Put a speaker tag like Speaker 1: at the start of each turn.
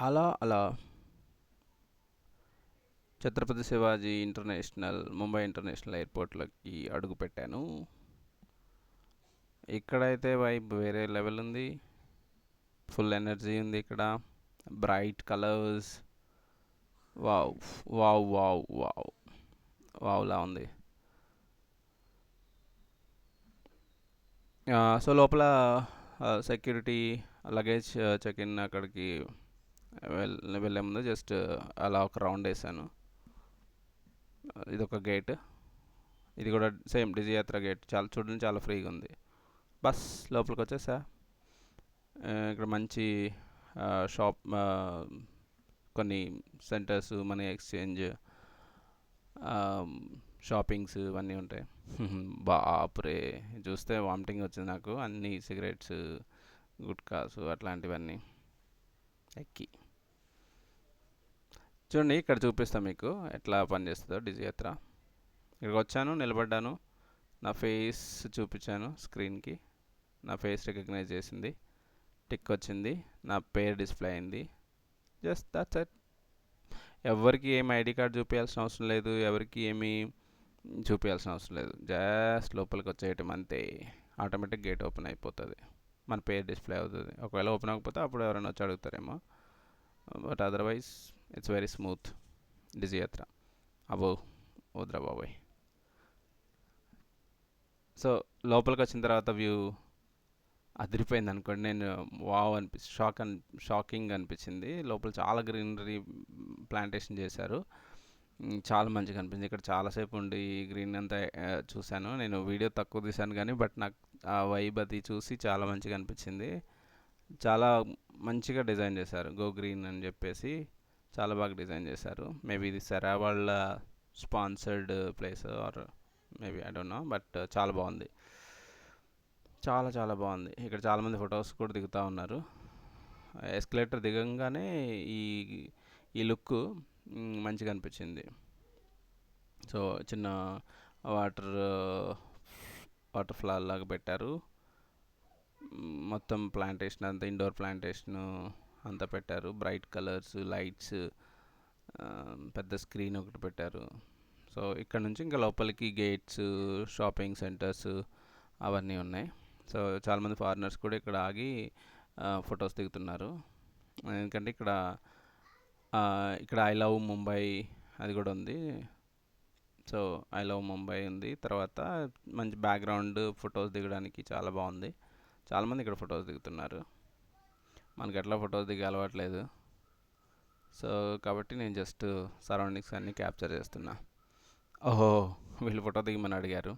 Speaker 1: అలా అలా Chhatrapati Shivaji international Mumbai international ఎయిర్పోర్ట్లోకి అడుగు పెట్టాను. ఇక్కడైతే వైబ్ వేరే లెవెల్ ఉంది. ఫుల్ ఎనర్జీ ఉంది ఇక్కడ. Bright colours. Wow wow wow wow వావ్లా ఉంది. సో లోపల సెక్యూరిటీ లగేజ్ చెక్ ఇన్ అక్కడికి వెళ్ళే ముందు జస్ట్ అలా ఒక రౌండ్ వేసాను. ఇదొక గేట్. ఇది కూడా సేమ్ డిజి యాత్ర గేట్. చాలా చూడడానికి చాలా ఫ్రీగా ఉంది. బస్ లోపలికి వచ్చేసా. ఇక్కడ మంచి షాప్, కొన్ని సెంటర్స్, మనీ ఎక్స్చేంజ్, షాపింగ్స్ ఇవన్నీ ఉంటాయి. బాపురే, చూస్తే వామిటింగ్ వచ్చింది నాకు. అన్ని సిగరెట్స్, గుట్కాస్ అట్లాంటివన్నీ ఎక్కి. చూడండి ఇక్కడ చూపిస్తాను మీకు ఎట్లా పనిచేస్తుందో డిజి యాత్ర. ఇక్కడికి వచ్చాను, నిలబడ్డాను, నా ఫేస్ చూపించాను స్క్రీన్కి. నా ఫేస్ రికగ్నైజ్ చేసింది, టిక్ వచ్చింది, నా పేరు డిస్ప్లే అయింది. Just that's it. ఎవరికి ఏమి ఐడి కార్డ్ చూపించాల్సిన అవసరం లేదు, ఎవరికి ఏమి చూపించాల్సిన అవసరం లేదు. జస్ట్ లోపలికి వచ్చేయటం అంతే. ఆటోమేటిక్ గేట్ ఓపెన్ అయిపోతుంది, మన పేరు డిస్ప్లే అవుతుంది. ఒకవేళ ఓపెన్ అవ్వకపోతే అప్పుడు ఎవరైనా వచ్చి అడుగుతారేమో. But otherwise it's very smooth DigiYatra. అబో వద్రా బాబాయ్. సో లోపలికి వచ్చిన తర్వాత వ్యూ అదిరిపోయింది అనుకోండి. నేను వావ్ షాకింగ్ అనిపించింది. లోపల చాలా గ్రీనరీ ప్లాంటేషన్ చేశారు. చాలా మంచిగా అనిపించింది. ఇక్కడ చాలాసేపు ఉండి గ్రీన్ అంతా చూశాను. నేను వీడియో తక్కువ తీశాను కానీ బట్ నాకు ఆ వైబ్ అది చూసి చాలా మంచిగా అనిపించింది. చాలా మంచిగా డిజైన్ చేశారు. గో గ్రీన్ అని చెప్పేసి చాలా బాగా డిజైన్ చేశారు. మేబీ ఇది సెరా వాళ్ళ sponsored place or maybe I don't know, but చాలా బాగుంది. చాలా చాలా బాగుంది. ఇక్కడ చాలామంది ఫొటోస్ కూడా దిగుతూ ఉన్నారు. ఎస్కలేటర్ దిగంగానే ఈ ఈ లుక్ మంచిగా అనిపించింది. సో చిన్న వాటర్ వాటర్ ఫ్లాల్ లాగా పెట్టారు. మొత్తం ప్లాంటేషన్ అంతా ఇండోర్ ప్లాంటేషన్ అంతా పెట్టారు. బ్రైట్ కలర్స్, లైట్స్, పెద్ద స్క్రీన్ ఒకటి పెట్టారు. సో ఇక్కడ నుంచి ఇంకా లోపలికి గేట్స్, షాపింగ్ సెంటర్స్ అవన్నీ ఉన్నాయి. సో చాలామంది ఫారినర్స్ కూడా ఇక్కడ ఆగి ఫొటోస్ దిగుతున్నారు. ఎందుకంటే ఇక్కడ ఇక్కడ ఐ లవ్ ముంబై అది కూడా ఉంది. సో ఐ లవ్ ముంబై ఉంది. తర్వాత మంచి బ్యాక్గ్రౌండ్ ఫొటోస్ దిగడానికి చాలా బాగుంది. చాలామంది ఇక్కడ ఫొటోస్ దిగుతున్నారు. మనకి ఎట్లా ఫొటోస్ దిగే అలవాట్లేదు. సో కాబట్టి నేను జస్ట్ సరౌండింగ్స్ అన్నీ క్యాప్చర్ చేస్తున్నా. ఓహో, వీళ్ళు ఫోటో దిగమని అడిగారు.